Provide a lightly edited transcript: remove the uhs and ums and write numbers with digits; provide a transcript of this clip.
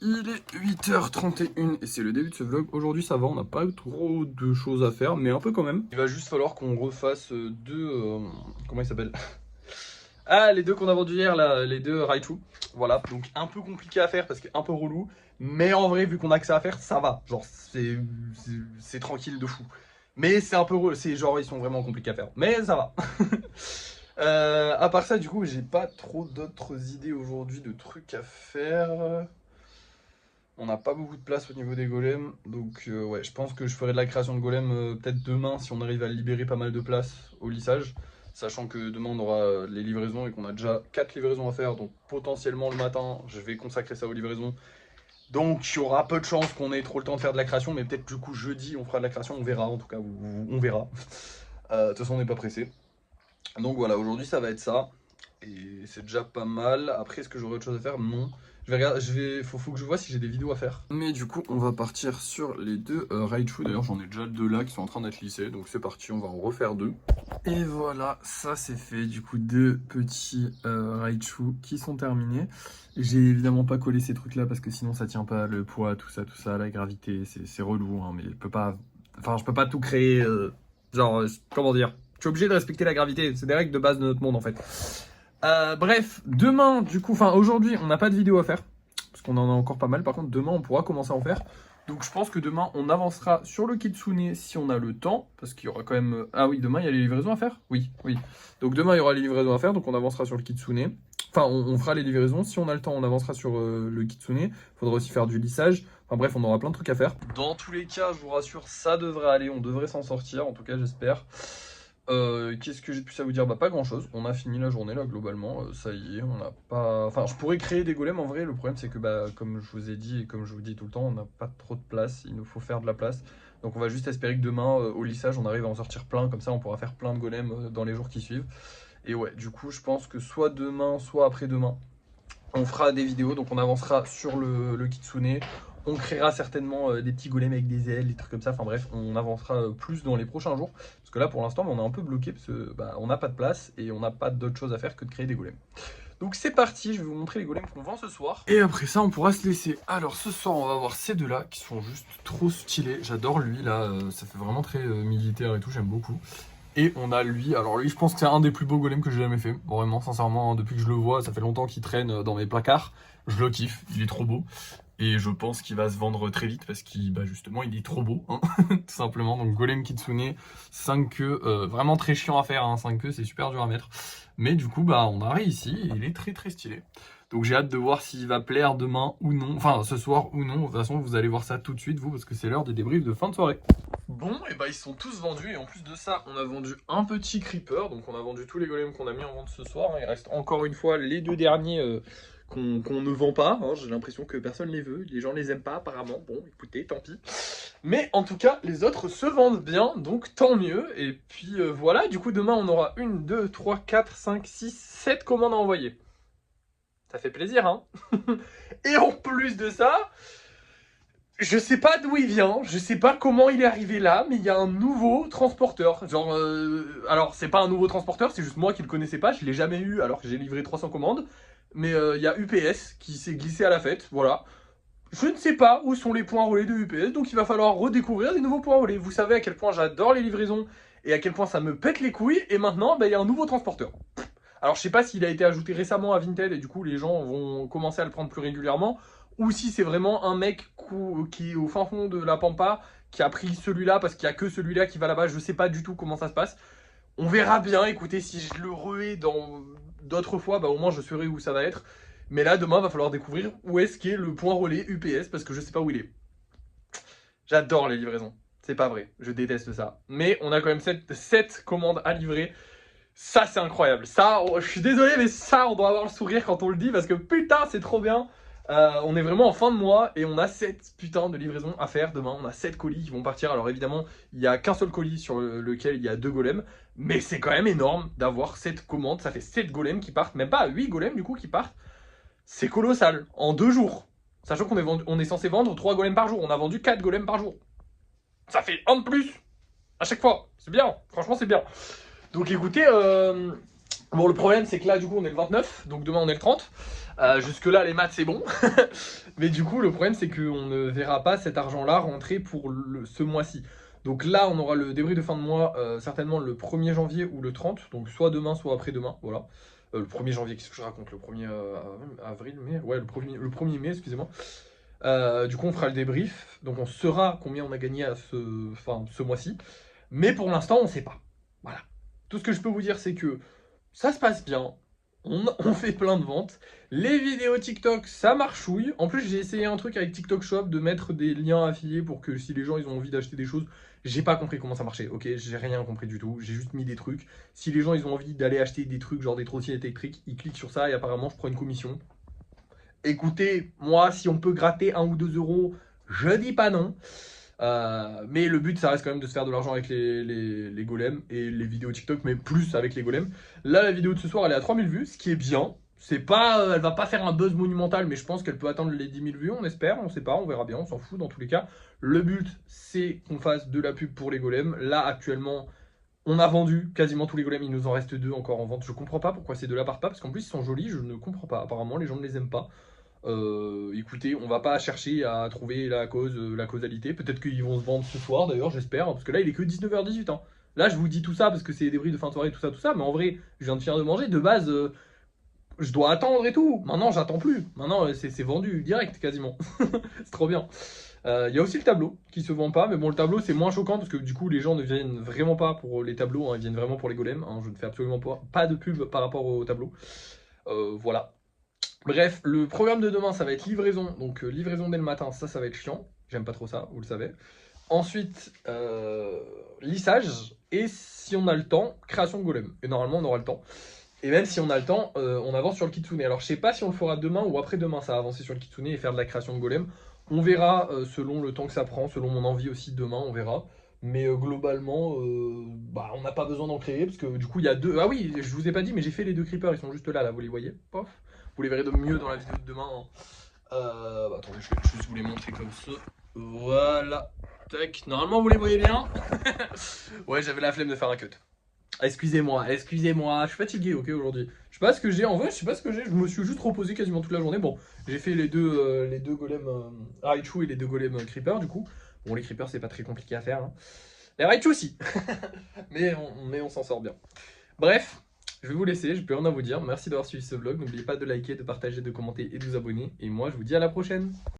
Il est 8h31 et c'est le début de ce vlog. Aujourd'hui ça va, on n'a pas trop de choses à faire, mais un peu quand même. Il va juste falloir qu'on refasse deux... comment ils s'appellent? Ah, les deux qu'on a vendus hier, là, les deux Raichu. Voilà, donc un peu compliqué à faire parce que un peu relou. Mais en vrai, vu qu'on a que ça à faire, ça va. Genre, c'est tranquille de fou. Mais c'est un peu relou, c'est genre, ils sont vraiment compliqués à faire. Mais ça va. À part ça, du coup, j'ai pas trop d'autres idées aujourd'hui de trucs à faire. On n'a pas beaucoup de place au niveau des golems, donc ouais, je pense que je ferai de la création de golems peut-être demain si on arrive à libérer pas mal de place au lissage. Sachant que demain on aura les livraisons et qu'on a déjà 4 livraisons à faire, donc potentiellement le matin je vais consacrer ça aux livraisons. Donc il y aura peu de chances qu'on ait trop le temps de faire de la création, mais peut-être du coup jeudi on fera de la création, on verra en tout cas, on verra. De toute façon on n'est pas pressé. Donc voilà, aujourd'hui ça va être ça. Et c'est déjà pas mal. Après, est-ce que j'aurai autre chose à faire? Non. Je vais regarder, faut que je vois si j'ai des vidéos à faire. Mais du coup, on va partir sur les deux Raichu. D'ailleurs, j'en ai déjà deux là qui sont en train d'être lissés. Donc c'est parti, on va en refaire deux. Et voilà, ça c'est fait. Du coup, deux petits Raichu qui sont terminés. J'ai évidemment pas collé ces trucs là parce que sinon ça tient pas, le poids, tout ça, la gravité, c'est relou. Hein, mais je peux pas, enfin, je peux pas tout créer. Comment dire? Je suis obligé de respecter la gravité. C'est des règles de base de notre monde en fait. Bref, demain, du coup, enfin aujourd'hui, on n'a pas de vidéo à faire, parce qu'on en a encore pas mal. Par contre, demain, on pourra commencer à en faire. Donc je pense que demain, on avancera sur le Kitsune si on a le temps, parce qu'il y aura quand même... Ah oui, demain, il y a les livraisons à faire? Oui, oui. Donc demain, il y aura les livraisons à faire, donc on avancera sur le Kitsune. Enfin, on fera les livraisons. Si on a le temps, on avancera sur le Kitsune. Il faudra aussi faire du lissage. Enfin bref, on aura plein de trucs à faire. Dans tous les cas, je vous rassure, ça devrait aller. On devrait s'en sortir, en tout cas, j'espère. Qu'est-ce que j'ai de plus à vous dire? Bah pas grand chose, on a fini la journée là globalement, ça y est, on n'a pas... Enfin je pourrais créer des golems en vrai, le problème c'est que bah comme je vous ai dit et comme je vous dis tout le temps, on n'a pas trop de place, il nous faut faire de la place. Donc on va juste espérer que demain au lissage on arrive à en sortir plein, comme ça on pourra faire plein de golems dans les jours qui suivent. Et ouais, du coup je pense que soit demain, soit après-demain, on fera des vidéos, donc on avancera sur le Kitsune. On créera certainement des petits golems avec des ailes, des trucs comme ça. Enfin bref, on avancera plus dans les prochains jours. Parce que là, pour l'instant, on est un peu bloqué parce que bah, on n'a pas de place et on n'a pas d'autre chose à faire que de créer des golems. Donc c'est parti, je vais vous montrer les golems qu'on vend ce soir. Et après ça, on pourra se laisser. Alors ce soir, on va voir ces deux-là qui sont juste trop stylés. J'adore lui, là, ça fait vraiment très militaire et tout, j'aime beaucoup. Et on a lui, alors lui je pense que c'est un des plus beaux golems que j'ai jamais fait. Vraiment, sincèrement, depuis que je le vois, ça fait longtemps qu'il traîne dans mes placards. Je le kiffe, il est trop beau. Et je pense qu'il va se vendre très vite parce qu'il, bah justement, il est trop beau, hein, tout simplement. Donc Golem Kitsune, 5 queues, vraiment très chiant à faire, hein, 5 queues, c'est super dur à mettre. Mais du coup, bah on a réussi et il est très très stylé. Donc j'ai hâte de voir s'il va plaire demain ou non, enfin ce soir ou non. De toute façon, vous allez voir ça tout de suite, vous, parce que c'est l'heure des débriefs de fin de soirée. Bon, et bah ils sont tous vendus, et en plus de ça, on a vendu un petit creeper, donc on a vendu tous les golems qu'on a mis en vente ce soir. Il reste encore une fois les deux derniers qu'on ne vend pas, hein. J'ai l'impression que personne les veut, les gens les aiment pas apparemment. Bon, écoutez, tant pis. Mais en tout cas, les autres se vendent bien, donc tant mieux. Et puis voilà, du coup demain on aura 1, 2, 3, 4, 5, 6, 7 commandes à envoyer. Ça fait plaisir, hein. Et en plus de ça... Je sais pas d'où il vient, je sais pas comment il est arrivé là, mais il y a un nouveau transporteur. Genre, alors c'est pas un nouveau transporteur, c'est juste moi qui le connaissais pas, je l'ai jamais eu alors que j'ai livré 300 commandes. Mais il y a UPS qui s'est glissé à la fête, voilà. Je ne sais pas où sont les points relais de UPS, donc il va falloir redécouvrir des nouveaux points relais. Vous savez à quel point j'adore les livraisons et à quel point ça me pète les couilles, et maintenant, bah, il y a un nouveau transporteur. Alors je sais pas s'il a été ajouté récemment à Vinted et du coup les gens vont commencer à le prendre plus régulièrement, ou si c'est vraiment un mec qui est au fin fond de la pampa qui a pris celui-là parce qu'il n'y a que celui-là qui va là-bas. Je sais pas du tout comment ça se passe. On verra bien, écoutez, si je le re-ai dans d'autres fois, bah au moins je saurai où ça va être. Mais là demain va falloir découvrir où est-ce qu'est le point relais UPS parce que je sais pas où il est. J'adore les livraisons, c'est pas vrai, je déteste ça. Mais on a quand même 7 commandes à livrer. Ça c'est incroyable, ça, je suis désolé mais ça on doit avoir le sourire quand on le dit parce que putain c'est trop bien. On est vraiment en fin de mois et on a 7 putains de livraisons à faire demain, on a 7 colis qui vont partir. Alors évidemment il n'y a qu'un seul colis sur lequel il y a 2 golems, mais c'est quand même énorme d'avoir 7 commandes, ça fait 7 golems qui partent, même pas 8 golems du coup qui partent. C'est colossal, en 2 jours, sachant qu'on est censé vendre 3 golems par jour, on a vendu 4 golems par jour. Ça fait un de plus à chaque fois, c'est bien, franchement c'est bien. Donc écoutez, bon le problème c'est que là du coup on est le 29, donc demain on est le 30. Jusque là les maths c'est bon. Mais du coup le problème c'est qu'on ne verra pas cet argent là rentrer pour ce mois-ci. Donc là on aura le débrief de fin de mois certainement le 1er janvier ou le 30. Donc soit demain soit après-demain, voilà. Le 1er janvier, qu'est-ce que je raconte? Le 1er avril, mai? Ouais, le 1er mai, excusez-moi. Du coup, on fera le débrief. Donc, on saura combien on a gagné à ce mois-ci. Mais pour l'instant, on ne sait pas. Voilà. Tout ce que je peux vous dire, c'est que ça se passe bien. On fait plein de ventes. Les vidéos TikTok, ça marchouille. En plus, j'ai essayé un truc avec TikTok Shop de mettre des liens affiliés pour que si les gens ils ont envie d'acheter des choses, j'ai pas compris comment ça marchait. Ok, j'ai rien compris du tout. J'ai juste mis des trucs. Si les gens ils ont envie d'aller acheter des trucs, genre des trottinettes électriques, ils cliquent sur ça et apparemment je prends une commission. Écoutez, moi, si on peut gratter 1 ou 2 euros, je dis pas non. Mais le but, ça reste quand même de se faire de l'argent avec les golems et les vidéos TikTok, mais plus avec les golems. Là, la vidéo de ce soir, elle est à 3000 vues, ce qui est bien. C'est pas, elle va pas faire un buzz monumental, mais je pense qu'elle peut atteindre les 10 000 vues, on espère, on sait pas, on verra bien, on s'en fout dans tous les cas. Le but, c'est qu'on fasse de la pub pour les golems. Là, actuellement, on a vendu quasiment tous les golems, il nous en reste 2 encore en vente. Je comprends pas pourquoi ces deux-là partent pas, parce qu'en plus, ils sont jolis, je ne comprends pas. Apparemment, les gens ne les aiment pas. Écoutez, on va pas chercher à trouver la cause, la causalité. Peut-être qu'ils vont se vendre ce soir d'ailleurs, j'espère, parce que là il est que 19h18. Hein. Là je vous dis tout ça parce que c'est des bris de fin de soirée, tout ça, mais en vrai, je viens de finir de manger. De base, je dois attendre et tout. Maintenant, j'attends plus. Maintenant, c'est vendu direct quasiment. C'est trop bien. Il y a aussi le tableau qui se vend pas, mais bon, le tableau c'est moins choquant parce que du coup, les gens ne viennent vraiment pas pour les tableaux, hein, ils viennent vraiment pour les golems. Hein. Je ne fais absolument pas de pub par rapport au tableau. Voilà. Bref, le programme de demain, ça va être livraison. Donc, livraison dès le matin, ça va être chiant. J'aime pas trop ça, vous le savez. Ensuite, lissage. Et si on a le temps, création de golem. Et normalement, on aura le temps. Et même si on a le temps, on avance sur le kitsune. Alors, je sais pas si on le fera demain ou après-demain, ça va avancer sur le kitsune et faire de la création de golem. On verra selon le temps que ça prend, selon mon envie aussi demain, on verra. Mais globalement, on n'a pas besoin d'en créer parce que du coup, il y a deux. Ah oui, je vous ai pas dit, mais j'ai fait les 2 creepers, ils sont juste là, vous les voyez? Pof. Vous les verrez de mieux dans la vidéo de demain. Hein. Attendez, je vais juste vous les montrer comme ça. Voilà. Tac. Normalement, vous les voyez bien. Ouais, j'avais la flemme de faire un cut. Excusez-moi, je suis fatigué, ok, aujourd'hui. Je sais pas ce que j'ai, en vrai, je sais pas ce que j'ai. Je me suis juste reposé quasiment toute la journée. Bon, j'ai fait les deux golems Raichu et les 2 golems Creeper, du coup. Bon, les Creepers, c'est pas très compliqué à faire. Hein. Les Raichu aussi. mais on s'en sort bien. Bref. Je vais vous laisser, je peux rien à vous dire. Merci d'avoir suivi ce vlog. N'oubliez pas de liker, de partager, de commenter et de vous abonner. Et moi, je vous dis à la prochaine.